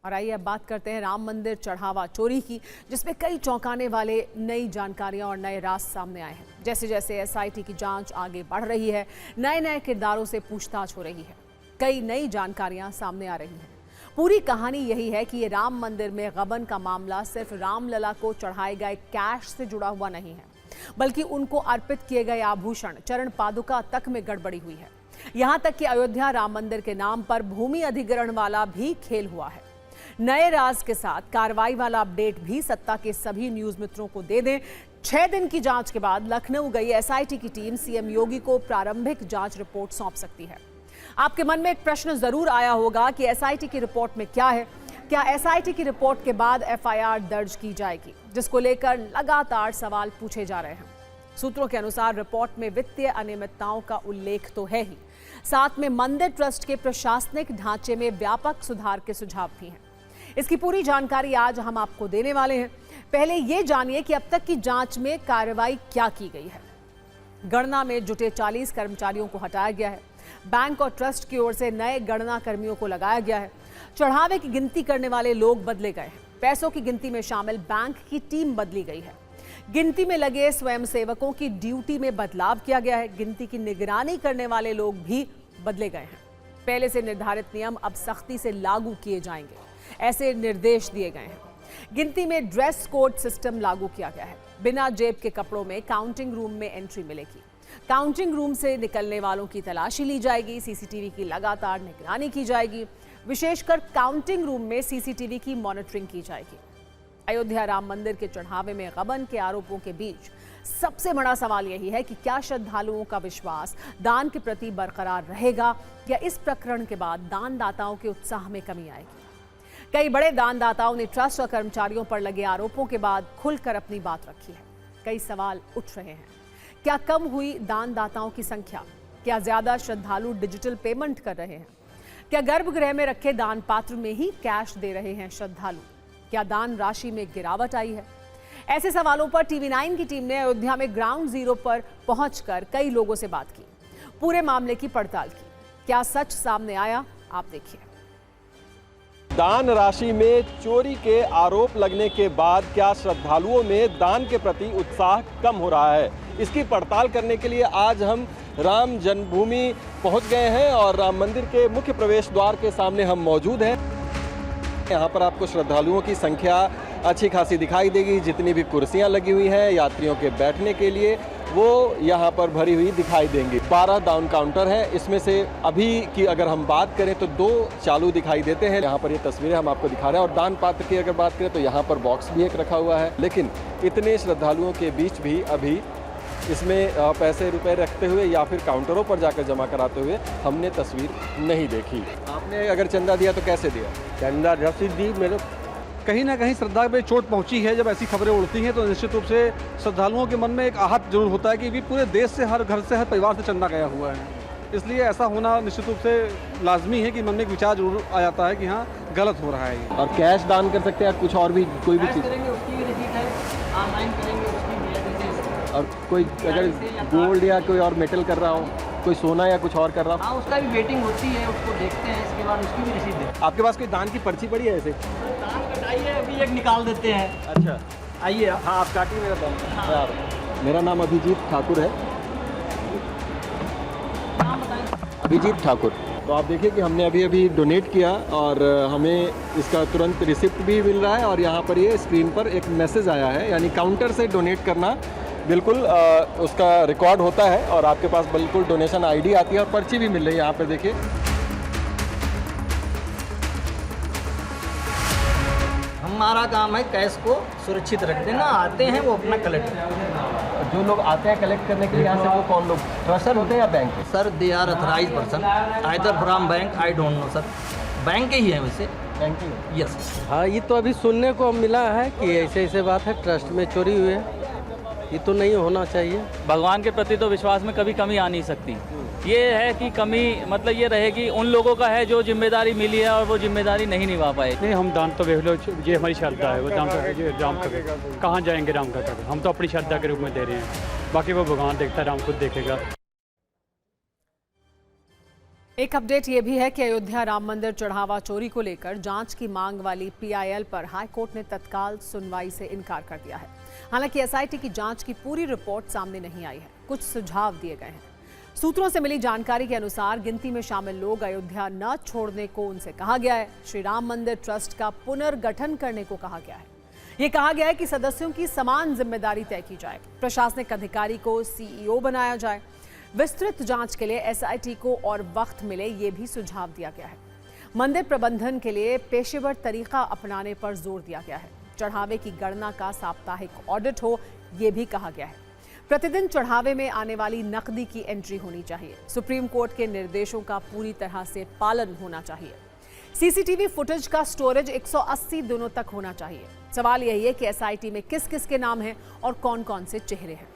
और आइए अब बात करते हैं राम मंदिर चढ़ावा चोरी की, जिसमें कई चौंकाने वाले नई जानकारियां और नए राज सामने आए हैं। जैसे जैसे एसआईटी की जांच आगे बढ़ रही है, नए नए किरदारों से पूछताछ हो रही है, कई नई जानकारियां सामने आ रही हैं। पूरी कहानी यही है कि ये राम मंदिर में गबन का मामला सिर्फ रामलला को चढ़ाए गए कैश से जुड़ा हुआ नहीं है, बल्कि उनको अर्पित किए गए आभूषण, चरण पादुका तक में गड़बड़ी हुई है। यहां तक कि अयोध्या राम मंदिर के नाम पर भूमि अधिग्रहण वाला भी खेल हुआ है। नए राज के साथ कार्रवाई वाला अपडेट भी सत्ता के सभी न्यूज मित्रों को दे दें। 6 दिन की जांच के बाद लखनऊ गई एसआईटी की टीम सीएम योगी को प्रारंभिक जांच रिपोर्ट सौंप सकती है। आपके मन में एक प्रश्न जरूर आया होगा कि एसआईटी की रिपोर्ट में क्या है। क्या एसआईटी की रिपोर्ट के बाद एफआईआर दर्ज की जाएगी, जिसको लेकर लगातार सवाल पूछे जा रहे हैं। सूत्रों के अनुसार रिपोर्ट में वित्तीय अनियमितताओं का उल्लेख तो है ही, साथ में मंदिर ट्रस्ट के प्रशासनिक ढांचे में व्यापक सुधार के सुझाव भी हैं। इसकी पूरी जानकारी आज हम आपको देने वाले हैं। पहले ये जानिए कि अब तक की जांच में कार्रवाई क्या की गई है। गणना में जुटे 40 कर्मचारियों को हटाया गया है। बैंक और ट्रस्ट की ओर से नए गणना कर्मियों को लगाया गया है। चढ़ावे की गिनती करने वाले लोग बदले गए हैं। पैसों की गिनती में शामिल बैंक की टीम बदली गई है। गिनती में लगे स्वयंसेवकों की ड्यूटी में बदलाव किया गया है। गिनती की निगरानी करने वाले लोग भी बदले गए हैं। पहले से निर्धारित नियम अब सख्ती से लागू किए जाएंगे, ऐसे निर्देश दिए गए हैं। गिनती में ड्रेस कोड सिस्टम लागू किया गया है। बिना जेब के कपड़ों में काउंटिंग रूम में एंट्री मिलेगी। काउंटिंग रूम से निकलने वालों की तलाशी ली जाएगी। सीसीटीवी की लगातार निगरानी की जाएगी। विशेषकर काउंटिंग रूम में सीसीटीवी की मॉनिटरिंग की जाएगी। अयोध्या राम मंदिर के चढ़ावे में गबन के आरोपों के बीच सबसे बड़ा सवाल यही है कि क्या श्रद्धालुओं का विश्वास दान के प्रति बरकरार रहेगा, या इस प्रकरण के बाद दानदाताओं के उत्साह में कमी आएगी। कई बड़े दानदाताओं ने ट्रस्ट और कर्मचारियों पर लगे आरोपों के बाद खुलकर अपनी बात रखी है। कई सवाल उठ रहे हैं। क्या कम हुई दानदाताओं की संख्या? क्या ज्यादा श्रद्धालु डिजिटल पेमेंट कर रहे हैं? क्या गर्भगृह में रखे दान पात्र में ही कैश दे रहे हैं श्रद्धालु? क्या दान राशि में गिरावट आई है? ऐसे सवालों पर TV9 की टीम ने अयोध्या में ग्राउंड जीरो पर पहुंचकर कई लोगों से बात की, पूरे मामले की पड़ताल की। क्या सच सामने आया? आप देखिए। दान राशि में चोरी के आरोप लगने के बाद क्या श्रद्धालुओं में दान के प्रति उत्साह कम हो रहा है? इसकी पड़ताल करने के लिए आज हम राम जन्मभूमि पहुंच गए हैं और राम मंदिर के मुख्य प्रवेश द्वार के सामने हम मौजूद हैं। यहाँ पर आपको श्रद्धालुओं की संख्या अच्छी खासी दिखाई देगी। जितनी भी कुर्सियाँ लगी हुई हैं यात्रियों के बैठने के लिए, वो यहाँ पर भरी हुई दिखाई देंगी। 12 दान काउंटर हैं। इसमें से अभी की अगर हम बात करें तो 2 चालू दिखाई देते हैं। यहाँ पर ये तस्वीरें हम आपको दिखा रहे हैं। और दान पात्र की अगर बात करें तो यहाँ पर बॉक्स भी एक रखा हुआ है। लेकिन इतने श्रद्धालुओं के बीच भी अभी इसमें पैसे रुपए रखते हुए या फिर काउंटरों पर जाकर जमा कराते हुए हमने तस्वीर नहीं देखी। आपने अगर चंदा दिया तो कैसे दिया? चंदा रसीद दी। मेरे कहीं ना कहीं श्रद्धा पे चोट पहुंची है। जब ऐसी खबरें उड़ती हैं तो निश्चित रूप से श्रद्धालुओं के मन में एक आहत जरूर होता है कि भी पूरे देश से, हर घर से, हर परिवार से चंदा गया हुआ है। इसलिए ऐसा होना निश्चित रूप से लाजमी है कि मन में एक विचार जरूर आ जाता है कि हाँ, गलत हो रहा है ये। और कैश दान कर सकते हैं, कुछ और भी कोई भी चीज़ करेंगे उसकी भी रिसीट है, ऑनलाइन करेंगे उसकी भी है। और कोई अगर गोल्ड या कोई और मेटल कर रहा हो, कोई सोना या कुछ और कर रहा हो, हाँ उसका भी वेटिंग होती है, उसको देखते हैं, इसके बाद उसकी भी रिसीट है। आपके पास कोई दान की पर्ची पड़ी है ऐसे? दान कटाइए, अभी एक निकाल देते हैं। अच्छा, आइए हाँ आप काटिए मेरा दान। हाँ। मेरा नाम अभिजीत ठाकुर है। नाम बताएं। अभिजीत ठाकुर। तो आप देखिए कि हमने अभी डोनेट किया और हमें इसका तुरंत रिसिप्ट भी मिल रहा है। और यहाँ पर ये स्क्रीन पर एक मैसेज आया है, यानी काउंटर से डोनेट करना बिल्कुल उसका रिकॉर्ड होता है और आपके पास बिल्कुल डोनेशन आईडी आती है और पर्ची भी मिल रही है। यहाँ पे देखिए, हमारा काम है कैश को सुरक्षित रख देना। आते हैं वो अपना कलेक्ट। जो लोग आते हैं कलेक्ट करने के लिए यहाँ से, वो कौन लोग? ट्रस्टर होते हैं या बैंक के? Sir they are authorise person, either from bank, I don't know sir. Bank के ही है वैसे। बैंक के? यस। हाँ, ये तो अभी सुनने को मिला है कि ऐसे ऐसे बात है, ट्रस्ट में चोरी हुई है। ये तो नहीं होना चाहिए। भगवान के प्रति तो विश्वास में कभी कमी आ नहीं सकती। ये है कि कमी मतलब ये रहेगी उन लोगों का है जो जिम्मेदारी मिली है और वो जिम्मेदारी नहीं निभा पाए। नहीं, हम दान तो देख लो, ये हमारी श्रद्धा है। वो दान राम का कहाँ जाएंगे, राम का करके हम तो अपनी श्रद्धा के रूप में दे रहे हैं। बाकी वो भगवान देखता है, राम खुद देखेगा। एक अपडेट ये भी है कि अयोध्या राम मंदिर चढ़ावा चोरी को लेकर जांच की मांग वाली पीआईएल पर हाई कोर्ट ने तत्काल सुनवाई से इनकार कर दिया है। हालांकि एसआईटी की जांच की पूरी रिपोर्ट सामने नहीं आई है, कुछ सुझाव दिए गए हैं। सूत्रों से मिली जानकारी के अनुसार गिनती में शामिल लोग अयोध्या न छोड़ने को उनसे कहा गया है। श्री राम मंदिर ट्रस्ट का पुनर्गठन करने को कहा गया है। ये कहा गया है कि सदस्यों की समान जिम्मेदारी तय की जाए, प्रशासनिक अधिकारी को सीईओ बनाया जाए, विस्तृत जांच के लिए एसआईटी को और वक्त मिले, ये भी सुझाव दिया गया है। मंदिर प्रबंधन के लिए पेशेवर तरीका अपनाने पर जोर दिया गया है। चढ़ावे की गणना का साप्ताहिक ऑडिट हो, ये भी कहा गया है। प्रतिदिन चढ़ावे में आने वाली नकदी की एंट्री होनी चाहिए। सुप्रीम कोर्ट के निर्देशों का पूरी तरह से पालन होना चाहिए। सीसीटीवी फुटेज का स्टोरेज 180 दिनों तक होना चाहिए। सवाल यही है कि एसआईटी में किस किस के नाम हैं और कौन कौन से चेहरे हैं।